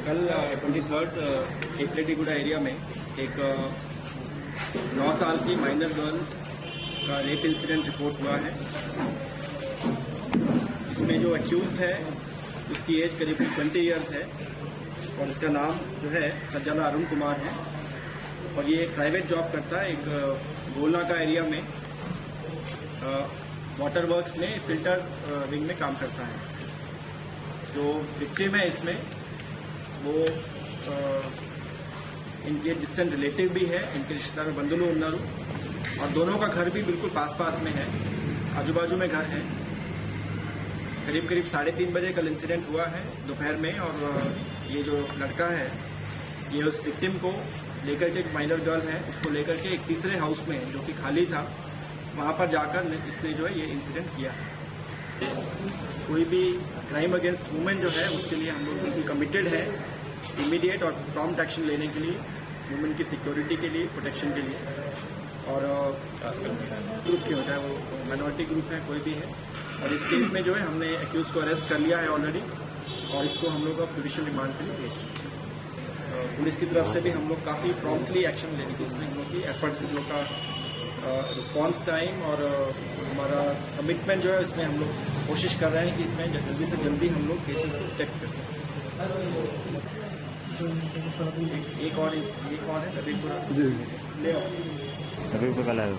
कल 23rd एपलेटीगुडा area में एक 9 साल की माइनर गर्ल का रेप इंसिडेंट रिपोर्ट हुआ है। इसमें जो एक्यूज्ड है उसकी एज करीब 20 इयर्स है और इसका नाम जो है सज्जाला अरुण कुमार है और ये एक प्राइवेट जॉब करता है। एक गोलना का एरिया में वाटर वर्क्स में फिल्टर विंग में काम करता है। जो विक्टिम है इसमें वो इनके डिस्टेंट रिलेटिव भी है, इनके रिश्तेदार बंधुलू उन्नारू, और दोनों का घर भी बिल्कुल पास पास में है, आजू बाजू में घर है। करीब 3:30 बजे कल इंसिडेंट हुआ है दोपहर में और ये जो लड़का है ये उस विक्टिम को लेकर के, एक माइनर गर्ल है उसको लेकर के एक तीसरे हाउस में जो कि खाली था वहाँ पर जाकर इसने जो है ये इंसिडेंट किया है। कोई भी क्राइम अगेंस्ट वुमेन जो है उसके लिए हम लोग बिल्कुल कमिटेड है इमीडिएट और प्रॉम्प्ट एक्शन लेने के लिए, वुमेन की सिक्योरिटी के लिए, प्रोटेक्शन के लिए, और ग्रुप के हो चाहे वो माइनॉरिटी ग्रुप है कोई भी है। और इस केस में जो है हमने एक्यूज को अरेस्ट कर लिया है ऑलरेडी और इसको हम लोग अब जुडिशियल रिमांड के लिए भेज दिया। पुलिस की तरफ से भी हम लोग काफ़ी प्रॉम्प्टली एक्शन लेने की इसमें हम लोग की एफर्ट्स, हम लोग का रिस्पॉन्स टाइम और हमारा कमिटमेंट जो है इसमें हम लोग कोशिश कर रहे हैं कि इसमें जल्दी से जल्दी हम लोग केसेस को डिटेक्ट कर सकें। एक और है रविपुरा ले आओ।